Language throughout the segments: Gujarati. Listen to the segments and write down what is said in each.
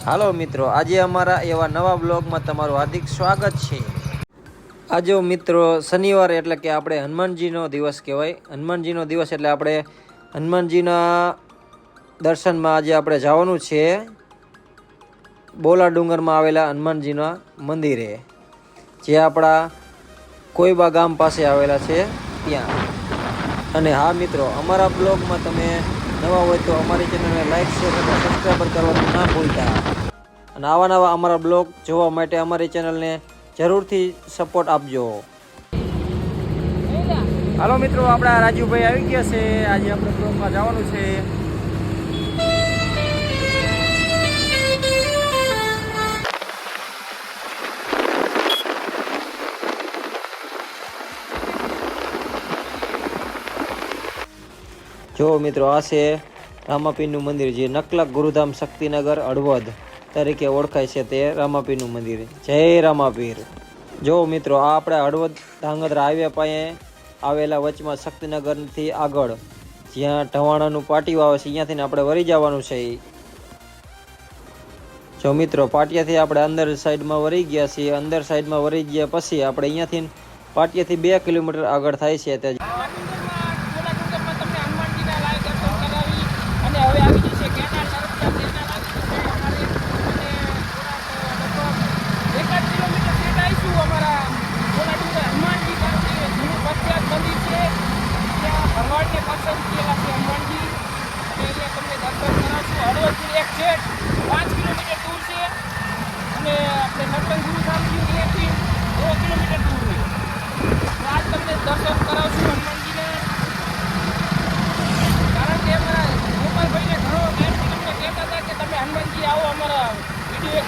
હાલો મિત્રો, આજે અમારા એવા નવા બ્લોગમાં તમારું હાર્દિક સ્વાગત છે। આજે મિત્રો શનિવાર એટલે કે આપણે હનુમાનજીનો દિવસ કહેવાય। હનુમાનજીનો દિવસ એટલે આપણે હનુમાનજીના દર્શનમાં આજે આપણે જવાનું છે બોલા ડુંગરમાં આવેલા હનુમાનજીના મંદિરે, જે આપણા કોઈબા ગામ પાસે આવેલા છે ત્યાં। અને હા મિત્રો, અમારા બ્લોગમાં તમે નવા હોય તો અમારી ચેનલને લાઈક શેર અને સબસ્ક્રાઈબર કરવાનું ના ભૂલતા। અને આવા નવા અમારા બ્લોગ જોવા માટે અમારી ચેનલને જરૂરથી સપોર્ટ આપજો। હાલો મિત્રો, આપણા રાજુભાઈ આવી ગયા છે। આજે આપણે બ્લોગમાં જવાનું છે। જો મિત્રો, આ છે રામાપીરનું મંદિર, જે નકલક ગુરુધામ શક્તિનગર હળવદ તરીકે ઓળખાય છે તે રામાપીરનું મંદિર। જય રામાપીર। જો મિત્રો, આ આપણે હળવદ ધાંગધ્રા હાઈવે પાસે આવેલા વચમાં શક્તિનગરથી આગળ જ્યાં ઢવાણાનું પાટિયું આવે છે, અહીંયાથી આપણે વળી જવાનું છે। જો મિત્રો, પાટિયાથી આપણે અંદર સાઈડમાં વળી ગયા છીએ। અંદર સાઈડમાં વળી ગયા પછી આપણે અહીંયાથી પાટિયાથી 2 કિલોમીટર આગળ થાય છે તે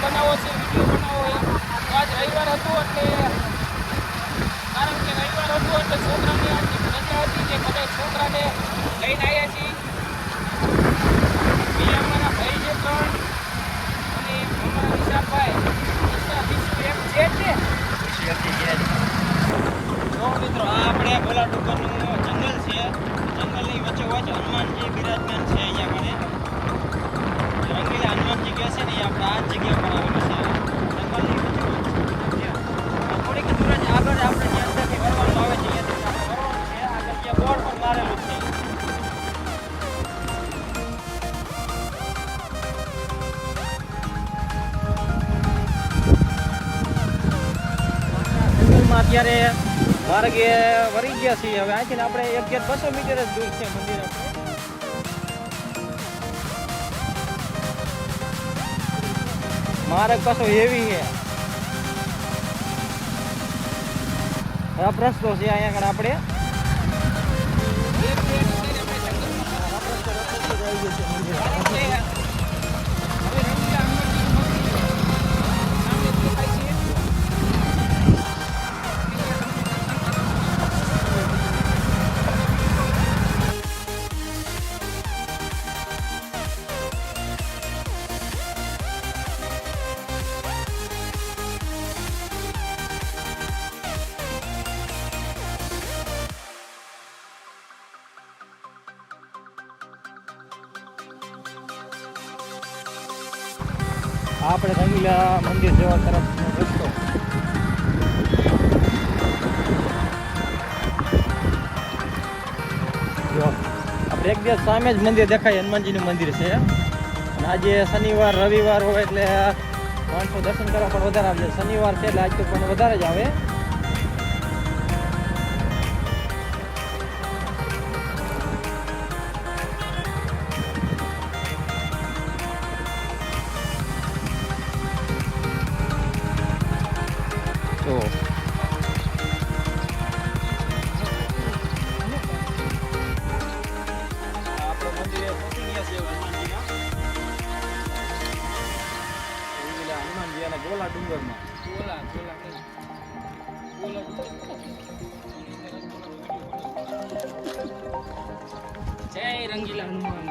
બનાવો છે, વિડીયો બનાવો એમ। આજ રવિવાર હતું એટલે કારણ કે રવિવાર હતું એટલે છોકરાને આજની રજા હતી, જે બધા છોકરાને લઈને આવ્યા છીએ। એ અમારા ભાઈ છે 3 અને અમારા વિશાખભાઈ એક છે જ ને। જો મિત્રો, આ આપણે બોલા ડુંગરનું જંગલ છે। જંગલની વચ્ચે વચ્ચે હનુમાનજી બિરાજમાન છે। અહીંયા મને રંગીલા હનુમાનજી કહે છે ને, એ આપણે આ જગ્યા પર આવેલું છે। જંગલની વચ્ચે થોડીક દૂર જ આગળ આપણે જે અંદરથી વળવાનું આવે છે, અહીંયાથી આપણે વળવાનું છે। આગળ જે બોર્ડ પર મારેલું છે। જંગલમાં અત્યારે માર્ગે વળી ગયા છીએ। હવે અહીંથી આપણે 1-200 મીટર જ દૂર છે મંદિર આપણે। માર્ગ પાછો હેવી છે, રફ રસ્તો છે અહીંયા આગળ આપણે। આપણે રંગીલા મંદિર જવા તરફનો રસ્તો। જો આપણે એક દિવસ સામે જ મંદિર દેખાય, હનુમાનજીનું મંદિર છે। અને આજે શનિવાર રવિવાર હોય એટલે માણસો દર્શન કરવા પણ વધારે આવે। શનિવાર છે એટલે આજ તો પણ વધારે જ આવે। તો આપણે મંદિરે પહોંચી ગયા છીએ હનુમાનજી અને બોલા ડુંગરમાં। જય રંગીલા હનુમાન।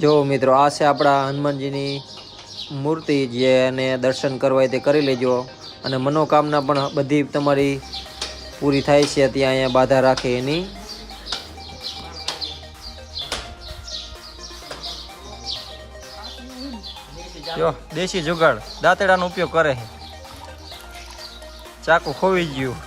જો મિત્રો આ છે આપણા હનુમાનજીની મૂર્તિ, જેને દર્શન કરવા તે કરી લેજો અને મનોકામના પણ બધી તમારી પૂરી થાય છે ત્યાં અહીંયા બાધા રાખે એની. જો દેશી જુગાડ દાંતેડાનો ઉપયોગ કરે છે. ચાકુ ખોવી ગયું.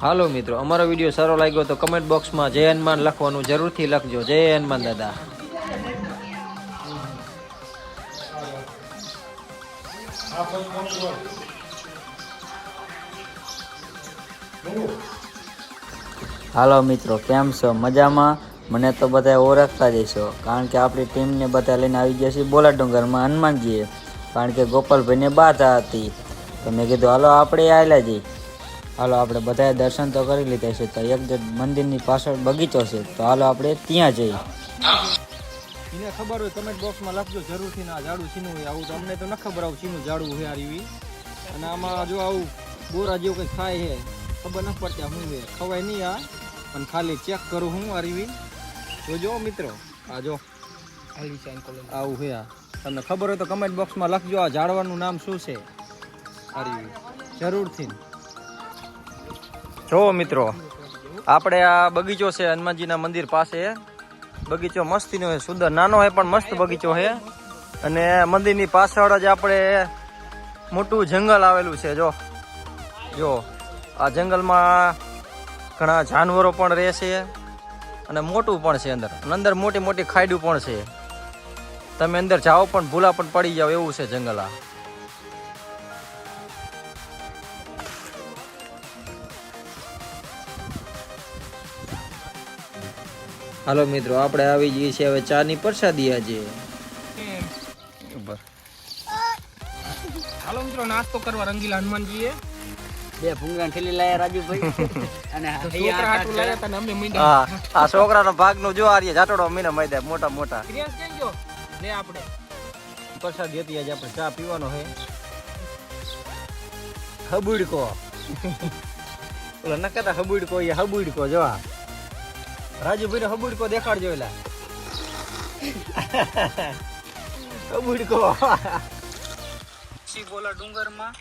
હાલો મિત્રો, અમારો વિડીયો સારો લાગ્યો તો કમેન્ટ બોક્સમાં જય હનુમાન લખવાનું જરૂરથી લખજો. જય હનુમાન દાદા. હાલો મિત્રો, કેમ છો? મજામાં? મને તો બધા ઓળખતા જ હશો, કારણ કે આપણી ટીમને બધા લઈને આવી ગયા છીએ બોલા ડુંગરમાં હનુમાનજીએ, કારણ કે ગોપાલભાઈને બાધા હતી. તો મેં કીધું હાલો આપણે આવેલા જઈએ. હાલો આપણે બધાએ દર્શન તો કરી લીધા છે, તો એક મંદિરની પાછળ બગીચો છે, તો હાલો આપણે ત્યાં જઈએ. એને ખબર હોય કમેન્ટ બોક્સમાં લખજો જરૂરથી. ના ઝાડું સીનું હોય આવું તો અમને તો ન ખબર આવું સીનું ઝાડું હોય આરવી. અને આમાં જો આવું બોરા જેવું કંઈક ખાય છે, ખબર ન પડતી હું છે, ખવાય નહીં આ, પણ ખાલી ચેક કરું હું આરવી. જોજો મિત્રો, આ જો આવું છે. આ તમને ખબર હોય તો કમેન્ટ બોક્સમાં લખજો આ ઝાડવાનું નામ શું છે આરવી, જરૂરથી. જો મિત્રો, આપણે આ બગીચો છે હનુમાનજીના મંદિર પાસે. બગીચો મસ્તીનો છે, સુંદર, નાનો છે પણ મસ્ત બગીચો છે. અને મંદિરની પાછળ જ આપણે મોટું જંગલ આવેલું છે. જો આ જંગલમાં ઘણા જાનવરો પણ રહે છે અને મોટું પણ છે અંદર. અંદર મોટી મોટી ખાઈડું પણ છે. તમે અંદર જાઓ પણ ભૂલા પણ પડી જાઓ એવું છે જંગલ આ. હાલો મિત્રો, આપણે આવી જઈએ છીએ હવે ચાની પ્રસાદી આજે. હાલો મિત્રો, નાસ્તો કરવા રંગીલા હનુમાનજીએ 2 ભૂંગળાની થેલી લાયા રાજુભાઈ અને છોકરા હાટુ લાયા હતા ને અમને મીંડા. હા, આ છોકરાનો ભાગનો જો આર્ય જાટોડો મીના મૈદા મોટા મોટા. ક્રિયાસ કેમ જો લે આપણે પ્રસાદી હતી આજે. આપણે ચા પીવાનો છે. હબુડકો ઓલા ન કહેતા હબુડકો, એ હબુડકો જો રાજુભાઈ ને હબુડકો દેખાડજો. એલા હબુડકો બોલા ડુંગરમાં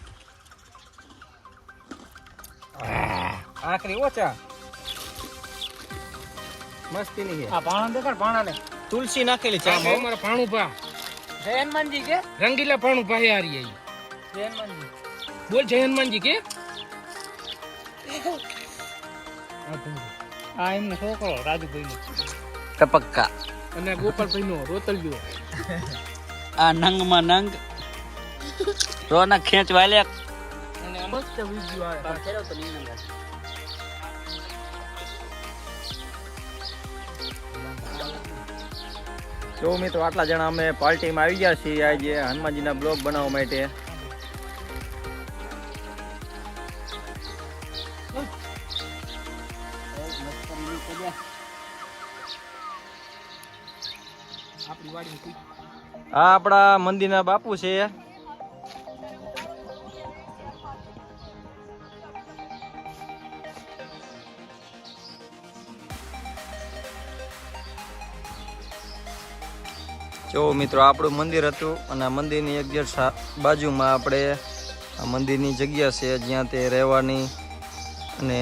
આખરી ઓછા મસ્તી ની આ પાણા દેખાડ. પાણા ને તુલસી નાખેલી ચા માં. અમારા પાણું ભા જય હનુમાનજી કે રંગીલા પાણું ભા યારી જય હનુમાનજી બોલ. જય હનુમાનજી કે આ એમનો છોકરો રાજુભાઈ નો ટપક્કા અને ગોપાલભાઈ નો રોતલજો. આ નંગમાં નંગ રોનક ખેંચ વાલે અને મસ્ત વિડિયો આવે ફેરવ તો નહીં નંગ. જો મિત્રો, આટલા જણા અમે પાર્ટીમાં આવી ગયા છીએ આજે હનુમાનજીના બ્લોગ બનાવવા માટે. આ આપણા મંદિરના બાપુ છે. જો મિત્રો, આપણું મંદિર હતું અને આ મંદિરની એક્ઝેક્ટ બાજુમાં આપણે આ મંદિરની જગ્યા છે જ્યાં તે રહેવાની અને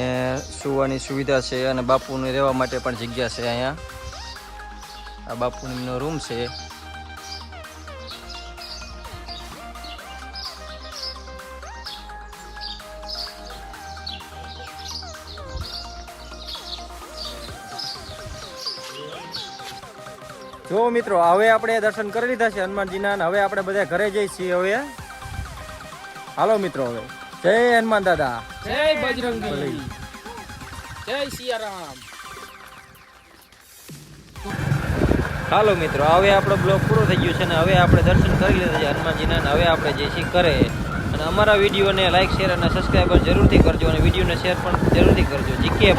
સુવાની સુવિધા છે અને બાપુને રહેવા માટે પણ જગ્યા છે. અહીંયા આ બાપુનો રૂમ છે. જો મિત્રો હવે આપણે દર્શન કરી લીધા છે હનુમાનજીના અને હવે આપણે બધા ઘરે જઈ છીએ હવે. હાલો મિત્રો હવે જય હનુમાન દાદા. જય બજરંગી, જય સિયારામ. હાલો મિત્રો હવે આપણો બ્લોગ પૂરો થઈ ગયો છે અને હવે આપણે દર્શન કરી લીધા છે હનુમાનજીના અને હવે આપણે જઈશું ઘરે. અને અમારા વિડીયોને લાઈક શેર અને સબસ્ક્રાઈબર જરૂરથી કરજો અને વિડીયોને શેર પણ જરૂરથી કરજો. જીકે